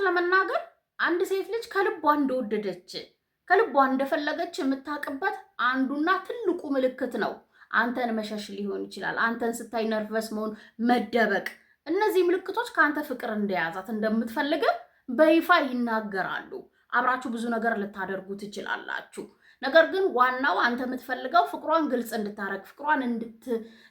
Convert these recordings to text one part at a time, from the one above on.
ለመናገር አንድ ሴት ልጅ ከልቧ እንደወደደች ከልቧ እንደፈለገች የምታውቅበት አንዱና ትልቁ ምልክት ነው። አንተን መሸሽ ሊሆን ይችላል። አንተን ስታይ ነርቨስ መሆን፣ መደበቅ። እነዚህ ምልክቶች ከአንተ ፍቅር እንደያዛት እንደምትፈልግ በይፋ ይናገራሉ። አብራችሁ ብዙ ነገር ልታደርጉ ትችላላችሁ። ነገር ግን ዋናው አንተ የምትፈልገው ፍቅሯን ግልጽ እንድታረግ፣ ፍቅሯን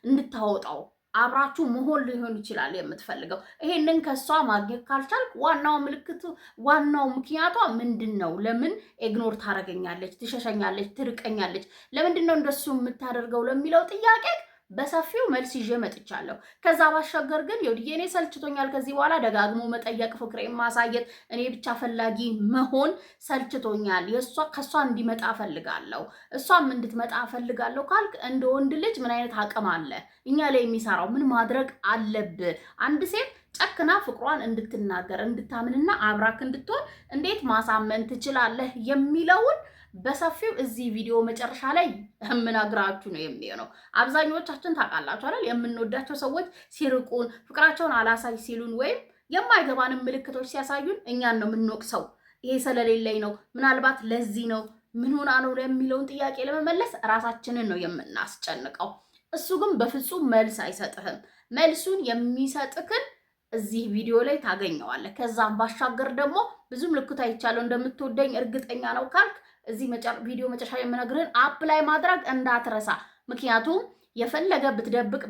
እንድታወጣው አብራችሁ መሆን ሊሆን ይችላል የምትፈልገው። ይሄንን ከሷ ማግኘት ካልቻልክ ዋናው ምልክቱ ዋናው ምክንያቷ ምንድነው? ለምን ኢግኖር ታረገኛለች፣ ትሸሸኛለች፣ ትርቀኛለች? ለምንድነው እንደሱ የምታደርገው ለሚለው ጥያቄ በሰፊው መልስ ይዤ መጥቻለሁ። ከዛ ባሻገር ግን የኔ ሰልችቶኛል። ከዚህ በኋላ ደጋግሞ መጠየቅ፣ ፍቅሬን ማሳየት፣ እኔ ብቻ ፈላጊ መሆን ሰልችቶኛል። ከሷ እንዲመጣ ፈልጋለሁ፣ እሷም እንድትመጣ ፈልጋለሁ ካልክ እንደ ወንድ ልጅ ምን አይነት አቅም አለ እኛ ላይ የሚሰራው? ምን ማድረግ አለብህ? አንድ ሴት ጨክና ፍቅሯን እንድትናገር እንድታምንና አብራክ እንድትሆን እንዴት ማሳመን ትችላለህ የሚለውን በሰፊው እዚህ ቪዲዮ መጨረሻ ላይ የምነግራችሁ ነው የሚሆነው። አብዛኞቻችን ታውቃላችሁ አይደል? የምንወዳቸው ሰዎች ሲርቁን፣ ፍቅራቸውን አላሳይ ሲሉን ወይም የማይገባንን ምልክቶች ሲያሳዩን እኛን ነው የምንወቅሰው። ይሄ ስለሌለኝ ነው፣ ምናልባት ለዚህ ነው፣ ምን ሆና ነው የሚለውን ጥያቄ ለመመለስ ራሳችንን ነው የምናስጨንቀው። እሱ ግን በፍጹም መልስ አይሰጥህም። መልሱን የሚሰጥክን እዚህ ቪዲዮ ላይ ታገኘዋለህ። ከዛም ባሻገር ደግሞ ብዙ ምልክት አይቻለሁ እንደምትወደኝ እርግጠኛ ነው ካልክ እዚህ ቪዲዮ መጨረሻ የምነግርህን አፕ ላይ ማድረግ እንዳትረሳ። ምክንያቱም የፈለገ ብትደብቅ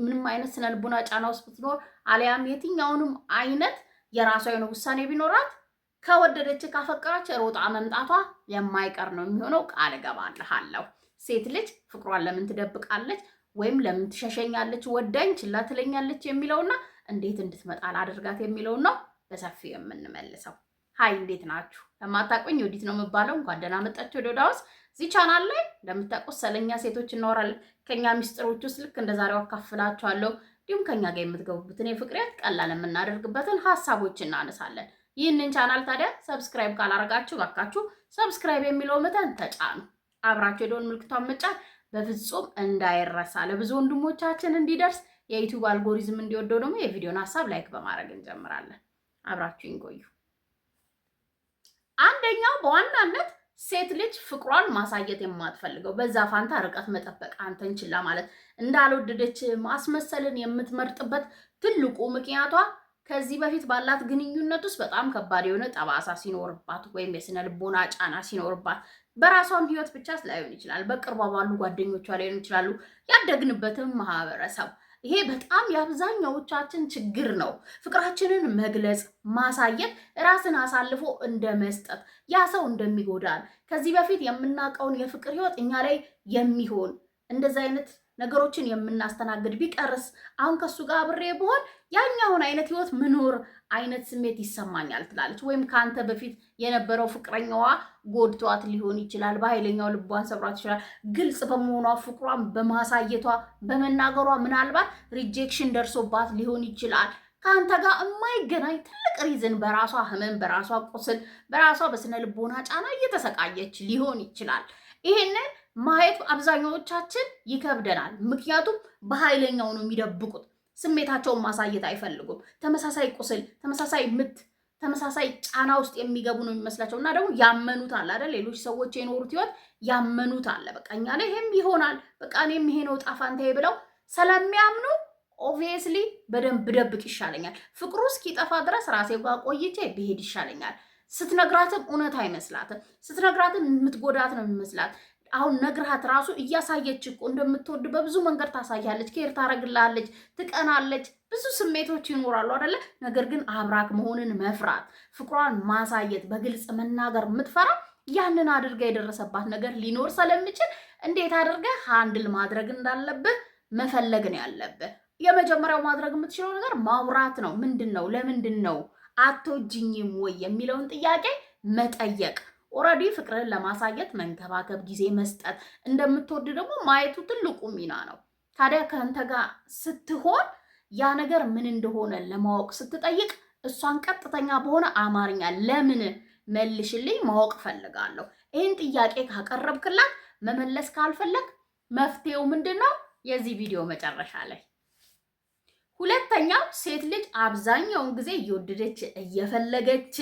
ምንም አይነት ስነ ልቦና ጫና ውስጥ ብትኖር አሊያም የትኛውንም አይነት የራሷ የሆነ ውሳኔ ቢኖራት ከወደደች ካፈቀራች ሮጣ መምጣቷ የማይቀር ነው የሚሆነው። ቃል እገባልሃለሁ። ሴት ልጅ ፍቅሯን ለምን ትደብቃለች ወይም ለምን ትሸሸኛለች፣ ወዳኝ ችላ ትለኛለች የሚለውና እንዴት እንድትመጣ ላደርጋት የሚለውን ነው በሰፊው የምንመልሰው። ሃይ እንዴት ናችሁ? ለማታውቁኝ ዮዲት ነው የምባለው። እንኳን ደህና መጣችሁ ወደ ዮድ ሃውስ። እዚህ ቻናል ላይ እንደምታውቁት ስለኛ ሴቶች እናወራለን። ከኛ ሚስጥሮች ውስጥ ልክ እንደዛሬው አካፍላችኋለሁ። እንዲሁም ከኛ ጋር የምትገቡበትን የፍቅሬት ቀላል የምናደርግበትን ሀሳቦች እናነሳለን። ይህንን ቻናል ታዲያ ሰብስክራይብ ካላረጋችሁ ባካችሁ ሰብስክራይብ የሚለው መተን ተጫኑ። አብራችሁ የደወል ምልክቷን መጫን በፍጹም እንዳይረሳ። ለብዙ ወንድሞቻችን እንዲደርስ የዩቲዩብ አልጎሪዝም እንዲወደው ደግሞ የቪዲዮን ሀሳብ ላይክ በማድረግ እንጀምራለን። አብራችሁኝ ቆዩ። አንደኛው በዋናነት ሴት ልጅ ፍቅሯን ማሳየት የማትፈልገው በዛ ፋንታ ርቀት መጠበቅ፣ አንተን ችላ ማለት፣ እንዳልወደደች ማስመሰልን የምትመርጥበት ትልቁ ምክንያቷ ከዚህ በፊት ባላት ግንኙነት ውስጥ በጣም ከባድ የሆነ ጠባሳ ሲኖርባት ወይም የስነ ልቦና ጫና ሲኖርባት፣ በራሷም ህይወት ብቻ ላይሆን ይችላል፣ በቅርቧ ባሉ ጓደኞቿ ላይሆን ይችላሉ፣ ያደግንበትም ማህበረሰብ። ይሄ በጣም የአብዛኛዎቻችን ችግር ነው። ፍቅራችንን መግለጽ፣ ማሳየት ራስን አሳልፎ እንደ መስጠት፣ ያ ሰው እንደሚጎዳን፣ ከዚህ በፊት የምናውቀውን የፍቅር ህይወት እኛ ላይ የሚሆን እንደዚህ አይነት ነገሮችን የምናስተናግድ ቢቀርስ አሁን ከሱ ጋር አብሬ ብሆን ያኛውን አይነት ህይወት ምኖር አይነት ስሜት ይሰማኛል ትላለች። ወይም ከአንተ በፊት የነበረው ፍቅረኛዋ ጎድቷት ሊሆን ይችላል፣ በኃይለኛው ልቧን ሰብሯት ይችላል። ግልጽ በመሆኗ ፍቅሯን በማሳየቷ በመናገሯ ምናልባት ሪጀክሽን ደርሶባት ሊሆን ይችላል። ከአንተ ጋር የማይገናኝ ትልቅ ሪዝን በራሷ ህመም፣ በራሷ ቁስል፣ በራሷ በስነ ልቦና ጫና እየተሰቃየች ሊሆን ይችላል። ይሄንን ማየት አብዛኛዎቻችን ይከብደናል። ምክንያቱም በኃይለኛው ነው የሚደብቁት። ስሜታቸውን ማሳየት አይፈልጉም። ተመሳሳይ ቁስል፣ ተመሳሳይ ምት፣ ተመሳሳይ ጫና ውስጥ የሚገቡ ነው የሚመስላቸው እና ደግሞ ያመኑት አለ አይደል? ሌሎች ሰዎች የኖሩት ህይወት ያመኑት አለ። በቃ እኛ ላይ ይሄም ይሆናል፣ በቃ እኔም ይሄ ነው ጣፋንታዬ ብለው ስለሚያምኑ ኦብቪየስሊ በደንብ ብደብቅ ይሻለኛል፣ ፍቅሩ እስኪጠፋ ድረስ ራሴ ጋር ቆይቼ ብሄድ ይሻለኛል። ስትነግራትም እውነት አይመስላትም። ስትነግራትም የምትጎዳት ነው የሚመስላት። አሁን ነግራት ራሱ እያሳየች እኮ እንደምትወድ በብዙ መንገድ ታሳያለች። ኬር ታረግላለች፣ ትቀናለች፣ ብዙ ስሜቶች ይኖራሉ አይደለ? ነገር ግን አብራክ መሆንን መፍራት፣ ፍቅሯን ማሳየት፣ በግልጽ መናገር የምትፈራ ያንን አድርጋ የደረሰባት ነገር ሊኖር ስለሚችል እንዴት አድርገህ ሃንድል ማድረግ እንዳለብህ መፈለግ ነው ያለብህ። የመጀመሪያው ማድረግ የምትችለው ነገር ማውራት ነው። ምንድን ነው? ለምንድን ነው አትወጂኝም ወይ የሚለውን ጥያቄ መጠየቅ። ኦልሬዲ ፍቅርን ለማሳየት መንከባከብ፣ ጊዜ መስጠት፣ እንደምትወድ ደግሞ ማየቱ ትልቁ ሚና ነው። ታዲያ ከአንተ ጋር ስትሆን ያ ነገር ምን እንደሆነ ለማወቅ ስትጠይቅ እሷን ቀጥተኛ በሆነ አማርኛ ለምን መልሽልኝ ማወቅ ፈልጋለሁ። ይህን ጥያቄ ካቀረብክላት መመለስ ካልፈለግ መፍትሄው ምንድን ነው? የዚህ ቪዲዮ መጨረሻ ላይ ሁለተኛው ሴት ልጅ አብዛኛውን ጊዜ እየወደደች እየፈለገች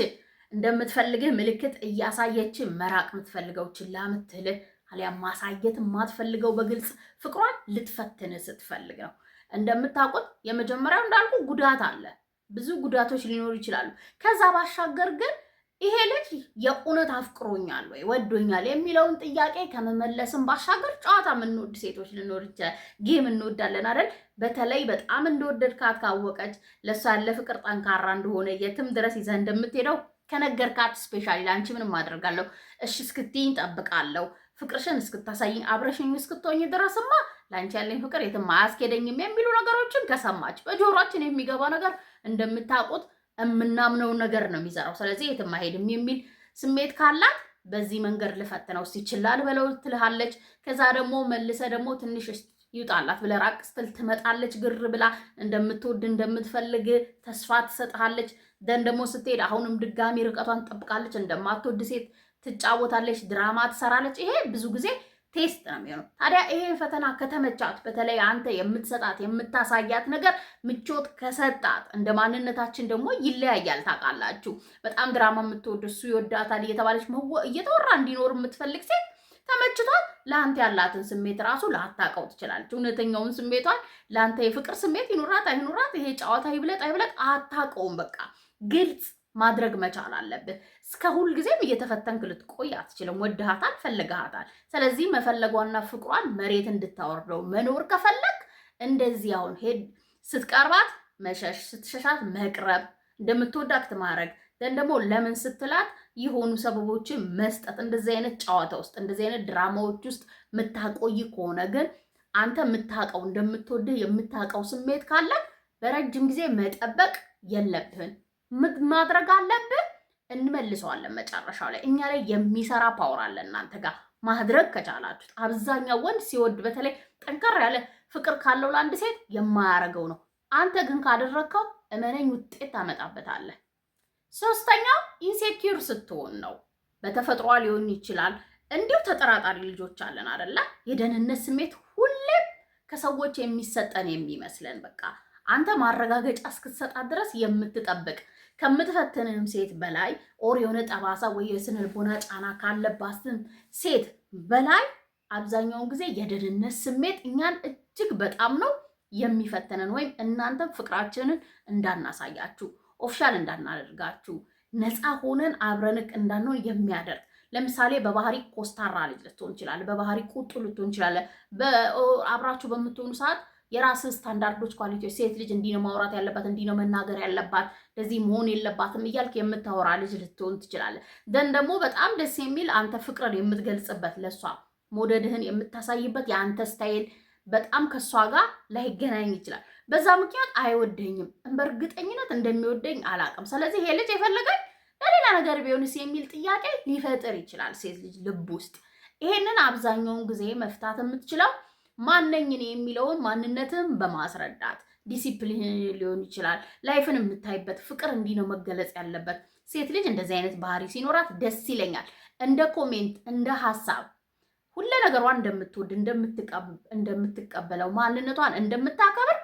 እንደምትፈልግህ ምልክት እያሳየች መራቅ የምትፈልገው ችላ ምትልህ አሊያም ማሳየት የማትፈልገው በግልጽ ፍቅሯን ልትፈትን ስትፈልግ ነው። እንደምታውቁት የመጀመሪያው እንዳልኩ ጉዳት አለ። ብዙ ጉዳቶች ሊኖሩ ይችላሉ። ከዛ ባሻገር ግን ይሄ ልጅ የእውነት አፍቅሮኛል ወይ ወዶኛል የሚለውን ጥያቄ ከመመለስም ባሻገር ጨዋታ የምንወድ ሴቶች ልኖር ይችላል። ጌም እንወዳለን አይደል? በተለይ በጣም እንደወደድካት ካወቀች ለእሷ ያለ ፍቅር ጠንካራ እንደሆነ የትም ድረስ ይዘህ እንደምትሄደው ከነገርካት ስፔሻሊ ለአንቺ ምንም አደርጋለሁ እሺ እስክትይኝ ጠብቃለሁ ፍቅርሽን እስክታሳይኝ አብረሽኝ እስክትሆኝ ድረስማ ለአንቺ ያለኝ ፍቅር የትም አያስኬደኝም የሚሉ ነገሮችን ከሰማች በጆሮአችን የሚገባ ነገር እንደምታውቁት የምናምነው ነገር ነው የሚሰራው። ስለዚህ የትም አይሄድም የሚል ስሜት ካላት በዚህ መንገድ ልፈትነው እስቲ ችላል በለው ትልሃለች። ከዛ ደግሞ መልሰ ደግሞ ትንሽ ይውጣላት ብለህ ራቅ ስትል ትመጣለች። ግር ብላ እንደምትወድ እንደምትፈልግ ተስፋ ትሰጥሃለች። ደን ደግሞ ስትሄድ አሁንም ድጋሚ ርቀቷን ትጠብቃለች። እንደማትወድ ሴት ትጫወታለች፣ ድራማ ትሰራለች። ይሄ ብዙ ጊዜ ቴስት ነው የሚሆነው። ታዲያ ይሄ ፈተና ከተመቻት፣ በተለይ አንተ የምትሰጣት የምታሳያት ነገር ምቾት ከሰጣት፣ እንደ ማንነታችን ደግሞ ይለያያል ታውቃላችሁ። በጣም ድራማ የምትወድ እሱ ይወዳታል እየተባለች እየተወራ እንዲኖር የምትፈልግ ሴት ተመችቷት ለአንተ ያላትን ስሜት ራሱ ላታውቀው ትችላለች። እውነተኛውን ስሜቷን ለአንተ የፍቅር ስሜት ይኑራት አይኑራት፣ ይሄ ጨዋታ ይብለጥ አይብለጥ አታውቀውም። በቃ ግልጽ ማድረግ መቻል አለብህ። እስከ ሁል ጊዜም እየተፈተንክ ልትቆይ አትችልም። ወድሃታል፣ ፈልገሃታል። ስለዚህ መፈለጓና ፍቅሯን መሬት እንድታወርደው መኖር ከፈለግ እንደዚህ አሁን ሄድ ስትቀርባት መሸሽ፣ ስትሸሻት መቅረብ፣ እንደምትወዳት ማድረግ ደን ደግሞ ለምን ስትላት የሆኑ ሰበቦችን መስጠት። እንደዚህ አይነት ጨዋታ ውስጥ እንደዚህ አይነት ድራማዎች ውስጥ የምታቆይ ከሆነ ግን አንተ የምታውቀው እንደምትወድህ የምታውቀው ስሜት ካለ በረጅም ጊዜ መጠበቅ የለብህን። ማድረግ አለብህ። እንመልሰዋለን መጨረሻው ላይ። እኛ ላይ የሚሰራ ፓወር አለ እናንተ ጋር ማድረግ ከቻላችሁት። አብዛኛው ወንድ ሲወድ በተለይ ጠንከር ያለ ፍቅር ካለው ለአንድ ሴት የማያረገው ነው። አንተ ግን ካደረግከው እመነኝ ውጤት ታመጣበታለህ። ሶስተኛው ኢንሴኪዩር ስትሆን ነው። በተፈጥሯ ሊሆን ይችላል። እንዲሁ ተጠራጣሪ ልጆች አለን አይደለ? የደህንነት ስሜት ሁሌም ከሰዎች የሚሰጠን የሚመስለን በቃ አንተ ማረጋገጫ እስክትሰጣት ድረስ የምትጠብቅ ከምትፈትንም ሴት በላይ ኦር የሆነ ጠባሳ ወይ የስነ ልቦና ጫና ካለባትም ሴት በላይ አብዛኛውን ጊዜ የደህንነት ስሜት እኛን እጅግ በጣም ነው የሚፈተነን። ወይም እናንተም ፍቅራችንን እንዳናሳያችሁ ኦፊሻል እንዳናደርጋችሁ ነፃ ሆነን አብረንቅ እንዳንሆን የሚያደርግ ለምሳሌ በባህሪ ኮስታራ ልጅ ልትሆን ይችላል። በባህሪ ቁጡ ልትሆን ይችላል። አብራችሁ በምትሆኑ ሰዓት የራስህ ስታንዳርዶች፣ ኳሊቲዎች ሴት ልጅ እንዲህ ነው ማውራት ያለባት፣ እንዲህ ነው መናገር ያለባት፣ እንደዚህ መሆን የለባትም እያልክ የምታወራ ልጅ ልትሆን ትችላለህ። ደን ደግሞ በጣም ደስ የሚል አንተ ፍቅርን የምትገልጽበት ለሷ መውደድህን የምታሳይበት የአንተ ስታይል በጣም ከሷ ጋር ላይገናኝ ይችላል። በዛ ምክንያት አይወደኝም፣ በእርግጠኝነት እንደሚወደኝ አላውቅም። ስለዚህ ይሄ ልጅ የፈለገኝ ለሌላ ነገር ቢሆንስ የሚል ጥያቄ ሊፈጥር ይችላል ሴት ልጅ ልብ ውስጥ። ይሄንን አብዛኛውን ጊዜ መፍታት የምትችለው ማነኝ እኔ የሚለውን ማንነትን በማስረዳት ዲሲፕሊን ሊሆን ይችላል። ላይፍን የምታይበት ፍቅር እንዲህ ነው መገለጽ ያለበት። ሴት ልጅ እንደዚህ አይነት ባህሪ ሲኖራት ደስ ይለኛል። እንደ ኮሜንት እንደ ሀሳብ ሁሉ ነገሯን እንደምትወድ እንደምትቀበለው ማንነቷን እንደምታከብር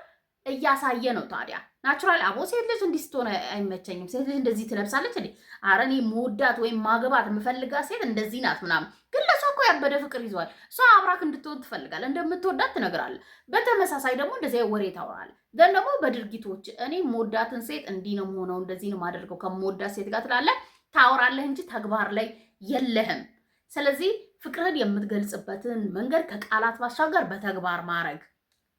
እያሳየ ነው። ታዲያ ናቹራል አቦ ሴት ልጅ እንዲህ ስትሆን አይመቸኝም፣ ሴት ልጅ እንደዚህ ትለብሳለች እንዴ፣ ኧረ እኔ መወዳት ወይም ማገባት የምፈልጋት ሴት እንደዚህ ናት ምናምን። ግን ለሷ እኮ ያበደ ፍቅር ይዘዋል። እሷ አብራክ እንድትሆን ትፈልጋለህ፣ እንደምትወዳት ትነግራለህ። በተመሳሳይ ደግሞ እንደዚህ ወሬ ታወራለህ። ግን ደግሞ በድርጊቶች እኔ መወዳትን ሴት እንዲህ ነው የምሆነው፣ እንደዚህ ነው የማደርገው ከመወዳት ሴት ጋር ትላለህ፣ ታወራለህ እንጂ ተግባር ላይ የለህም። ስለዚህ ፍቅርህን የምትገልጽበትን መንገድ ከቃላት ባሻገር በተግባር ማድረግ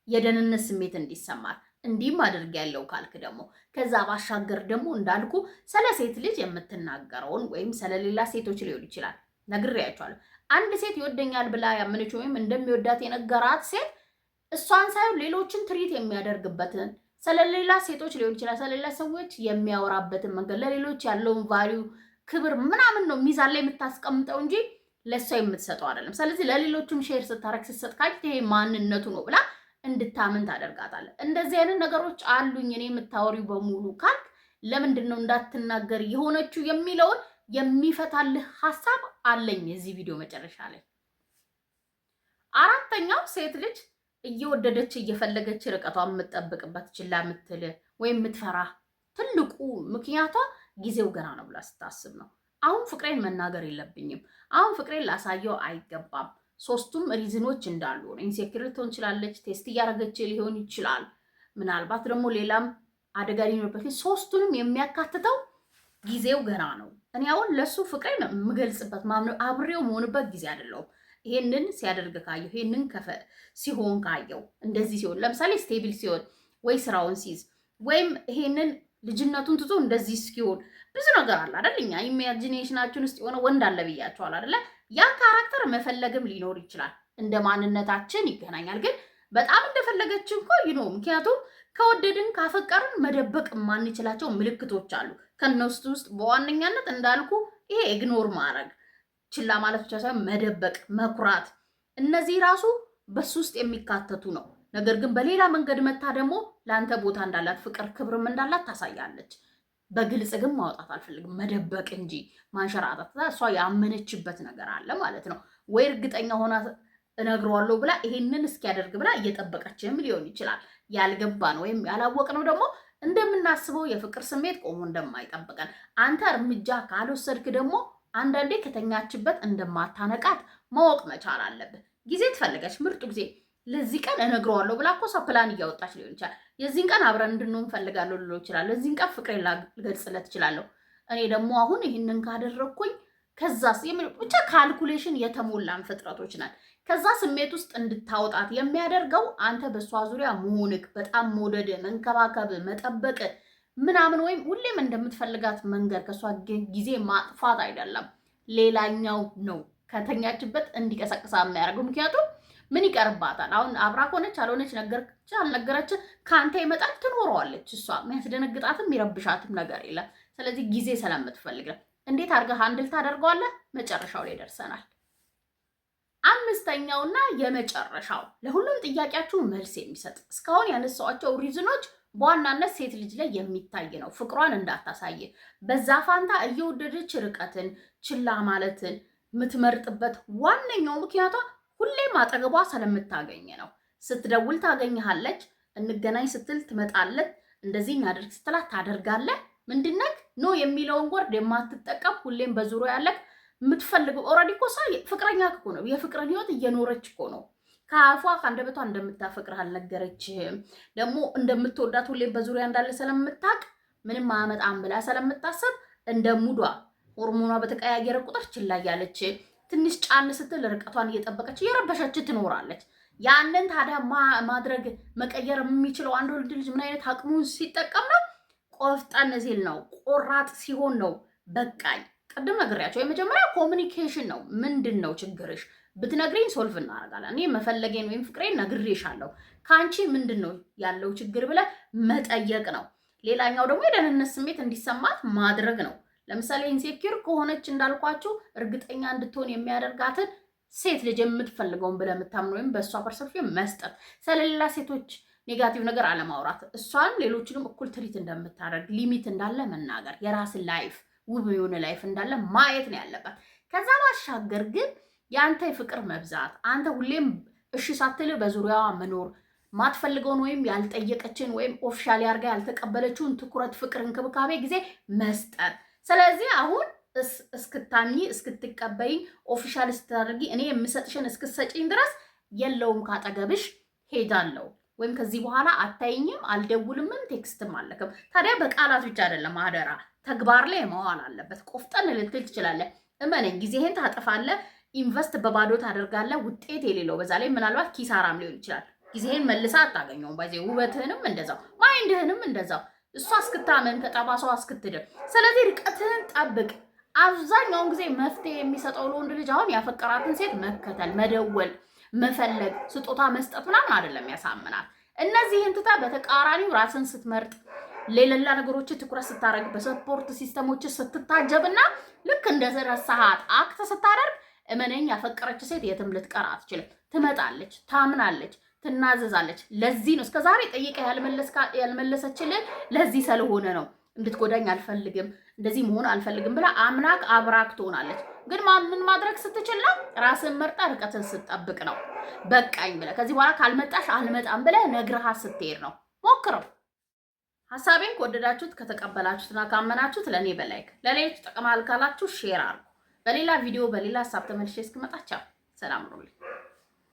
የደህንነት ስሜት እንዲሰማት እንዲህም አድርጌያለሁ ካልክ ደግሞ ከዛ ባሻገር ደግሞ እንዳልኩ ስለ ሴት ልጅ የምትናገረውን ወይም ስለሌላ ሴቶች ሊሆን ይችላል ነግሬያቸዋለሁ። አንድ ሴት ይወደኛል ብላ ያመነችው ወይም እንደሚወዳት የነገራት ሴት እሷን ሳይሆን ሌሎችን ትሪት የሚያደርግበትን ስለሌላ ሴቶች ሊሆን ይችላል ስለሌላ ሰዎች የሚያወራበትን መንገድ ለሌሎች ያለውን ቫልዩ ክብር ምናምን ነው ሚዛን ላይ የምታስቀምጠው እንጂ ለእሷ የምትሰጠው አይደለም። ስለዚህ ለሌሎችም ሼር ስታረግ ስትሰጥ ካች ይሄ ማንነቱ ነው ብላ እንድታምን ታደርጋታለህ። እንደዚህ አይነት ነገሮች አሉኝ እኔ የምታወሪው በሙሉ ካልክ ለምንድን ነው እንዳትናገር የሆነችው የሚለውን የሚፈታልህ ሀሳብ አለኝ የዚህ ቪዲዮ መጨረሻ ላይ። አራተኛው ሴት ልጅ እየወደደች እየፈለገች ርቀቷን የምትጠብቅበት ችላ የምትል ወይም የምትፈራ ትልቁ ምክንያቷ ጊዜው ገና ነው ብላ ስታስብ ነው። አሁን ፍቅሬን መናገር የለብኝም፣ አሁን ፍቅሬን ላሳየው አይገባም። ሶስቱም ሪዝኖች እንዳሉ ነው። ኢንሴክዩር ልትሆን ትችላለች፣ ቴስት እያደረገች ሊሆን ይችላል፣ ምናልባት ደግሞ ሌላም አደጋ ሊኖርበት። ሶስቱንም የሚያካትተው ጊዜው ገና ነው። እኔ አሁን ለሱ ፍቅሬን የምገልጽበት ማምነው አብሬው መሆንበት ጊዜ አይደለሁም። ይሄንን ሲያደርግ ካየው፣ ይሄንን ሲሆን ካየው፣ እንደዚህ ሲሆን ለምሳሌ ስቴብል ሲሆን ወይ ስራውን ሲይዝ ወይም ይሄንን ልጅነቱን ትቶ እንደዚህ ሲሆን ብዙ ነገር አለ አይደል? እኛ ኢማጂኔሽናችን ውስጥ የሆነ ወንድ አለ ብያቸዋል አይደለ? ያ ካራክተር መፈለግም ሊኖር ይችላል። እንደ ማንነታችን ይገናኛል። ግን በጣም እንደፈለገች እንኳ ምክንያቱም ከወደድን ካፈቀርን መደበቅ የማንችላቸው ምልክቶች አሉ። ከነሱ ውስጥ በዋነኛነት እንዳልኩ ይሄ ኢግኖር ማድረግ፣ ችላ ማለት ብቻ ሳይሆን መደበቅ፣ መኩራት፣ እነዚህ ራሱ በሱ ውስጥ የሚካተቱ ነው። ነገር ግን በሌላ መንገድ መታ ደግሞ ለአንተ ቦታ እንዳላት ፍቅር ክብርም እንዳላት ታሳያለች። በግልጽ ግን ማውጣት አልፈልግም፣ መደበቅ እንጂ ማንሸራጣት። እሷ ያመነችበት ነገር አለ ማለት ነው። ወይ እርግጠኛ ሆና እነግረዋለሁ ብላ ይሄንን እስኪያደርግ ብላ እየጠበቀችም ሊሆን ይችላል። ያልገባን ወይም ያላወቅነው ደግሞ እንደምናስበው የፍቅር ስሜት ቆሞ እንደማይጠብቀን አንተ እርምጃ ካልወሰድክ ደግሞ አንዳንዴ ከተኛችበት እንደማታነቃት ማወቅ መቻል አለብን። ጊዜ ትፈልገች፣ ምርጡ ጊዜ ለዚህ ቀን እነግረዋለሁ ብላ እኮ ሰው ፕላን እያወጣች ሊሆን ይችላል። የዚህን ቀን አብረን እንድንሆን ፈልጋለሁ ልሎ ይችላል። ለዚህን ቀን ፍቅሬን ልገልጽለት ይችላለሁ። እኔ ደግሞ አሁን ይህንን ካደረግኩኝ ከዛስ ብቻ ካልኩሌሽን የተሞላን ፍጥረቶች ነን። ከዛ ስሜት ውስጥ እንድታወጣት የሚያደርገው አንተ በእሷ ዙሪያ መሆንክ፣ በጣም መውደድ፣ መንከባከብ፣ መጠበቅ ምናምን ወይም ሁሌም እንደምትፈልጋት መንገድ ከእሷ ጊዜ ማጥፋት አይደለም። ሌላኛው ነው ከተኛችበት እንዲቀሰቅሳ የሚያደርገው። ምክንያቱም ምን ይቀርባታል? አሁን አብራ ሆነች አልሆነች፣ ነገረች አልነገረች ከአንተ ይመጣል፣ ትኖረዋለች። እሷ የሚያስደነግጣትም የሚረብሻትም ነገር የለም። ስለዚህ ጊዜ ስለምትፈልግ ነው። እንዴት አድርገህ አንድል ታደርገዋለህ? መጨረሻው ላይ ደርሰናል። አምስተኛውና የመጨረሻው ለሁሉም ጥያቄያችሁ መልስ የሚሰጥ እስካሁን ያነሳኋቸው ሪዝኖች በዋናነት ሴት ልጅ ላይ የሚታይ ነው። ፍቅሯን እንዳታሳይ በዛ ፋንታ እየወደደች ርቀትን ችላ ማለትን የምትመርጥበት ዋነኛው ምክንያቷ ሁሌም አጠገቧ ስለምታገኝ ነው። ስትደውል ታገኝሃለች፣ እንገናኝ ስትል ትመጣለች፣ እንደዚህ እናደርግ ስትላት ታደርጋለህ። ምንድነክ ኖ የሚለውን ወርድ የማትጠቀም ሁሌም በዙሪያ ያለክ የምትፈልገው ኦልሬዲ እኮ ፍቅረኛ እኮ ነው። የፍቅርን ህይወት እየኖረች እኮ ነው። ከአፏ ከአንደበቷ እንደምታፈቅርህ አልነገረችህም። ደግሞ እንደምትወዳት ሁሌም በዙሪያ እንዳለ ስለምታውቅ ምንም አያመጣም ብላ ስለምታሰብ እንደ ሙዷ ሆርሞኗ በተቀያየረ ቁጥር ችላ እያለች ትንሽ ጫን ስትል ርቀቷን እየጠበቀች እየረበሸች ትኖራለች። ያንን ታዲያ ማድረግ መቀየር የሚችለው አንድ ወንድ ልጅ ምን አይነት አቅሙን ሲጠቀም ነው? ቆፍጠን ሲል ነው፣ ቆራጥ ሲሆን ነው። በቃኝ ቅድም ነግሬያቸው የመጀመሪያ ኮሚኒኬሽን ነው። ምንድን ነው ችግርሽ ብትነግሪኝ ሶልቭ እናደርጋለን። እኔ መፈለጌን ወይም ፍቅሬን ነግሬሻለሁ፣ ከአንቺ ምንድን ነው ያለው ችግር ብለህ መጠየቅ ነው። ሌላኛው ደግሞ የደህንነት ስሜት እንዲሰማት ማድረግ ነው። ለምሳሌ ኢንሴኪር ከሆነች እንዳልኳችሁ እርግጠኛ እንድትሆን የሚያደርጋትን ሴት ልጅ የምትፈልገውን ብለህ የምታምነው ወይም በእሷ ፐርሰፕሽን መስጠት፣ ስለሌላ ሴቶች ኔጋቲቭ ነገር አለማውራት፣ እሷንም ሌሎችንም እኩል ትሪት እንደምታደርግ ሊሚት እንዳለ መናገር፣ የራስን ላይፍ ውብ የሆነ ላይፍ እንዳለ ማየት ነው ያለባት። ከዛ ባሻገር ግን የአንተ የፍቅር መብዛት አንተ ሁሌም እሺ ሳትል በዙሪያዋ መኖር ማትፈልገውን ወይም ያልጠየቀችን ወይም ኦፊሻሊ አድርጋ ያልተቀበለችውን ትኩረት፣ ፍቅር፣ እንክብካቤ ጊዜ መስጠት። ስለዚህ አሁን እስክታምኚ እስክትቀበይኝ ኦፊሻል ስታደርጊ እኔ የምሰጥሽን እስክትሰጪኝ ድረስ የለውም ካጠገብሽ ሄዳለሁ ወይም ከዚህ በኋላ አታይኝም፣ አልደውልምም፣ ቴክስትም አለክም። ታዲያ በቃላት ብቻ አይደለም አደራ ተግባር ላይ መዋል አለበት። ቆፍጠን ልትል ትችላለህ። እመነኝ ጊዜህን ታጠፋለህ፣ ኢንቨስት በባዶ ታደርጋለህ፣ ውጤት የሌለው በዛ ላይ ምናልባት ኪሳራም ሊሆን ይችላል። ጊዜህን መልሳ አታገኘውም። ባይዜ ውበትህንም እንደዛው ማይንድህንም እንደዛው እሷ እስክታመን ከጠባሷ እስክትድር። ስለዚህ ርቀትህን ጠብቅ። አብዛኛውን ጊዜ መፍትሄ የሚሰጠው ለወንድ ልጅ አሁን ያፈቀራትን ሴት መከተል፣ መደወል፣ መፈለግ፣ ስጦታ መስጠት ምናምን አይደለም ያሳምናል። እነዚህን ትታ በተቃራኒው ራስን ስትመርጥ ሌላ ነገሮች ትኩረት ስታደርግ በሰፖርት ሲስተሞች ስትታጀብና ልክ እንደረሳሃት አክት ስታደርግ እመነኝ ያፈቀረች ሴት የትም ልትቀር አትችልም። ትመጣለች፣ ታምናለች፣ ትናዘዛለች። ለዚህ ነው እስከዛሬ ጠይቀህ ያልመለሰችልህ። ለዚህ ስለሆነ ነው እንድትጎዳኝ አልፈልግም፣ እንደዚህ መሆን አልፈልግም ብላ አምናክ አብራክ ትሆናለች። ግን ምን ማድረግ ስትችል ነው? ራስን መርጣ ርቀትን ስትጠብቅ ነው። በቃኝ ብለህ ከዚህ በኋላ ካልመጣሽ አልመጣም ብለህ ነግረሃት ስትሄድ ነው። ሞክረው። ሀሳቤን ከወደዳችሁት ከተቀበላችሁትና ካመናችሁት ለእኔ በላይክ ለሌሎች ጥቅም አልካላችሁ ሼር አድርጉ። በሌላ ቪዲዮ በሌላ ሀሳብ ተመልሼ እስክመጣ ቻው፣ ሰላም ሁኑልኝ።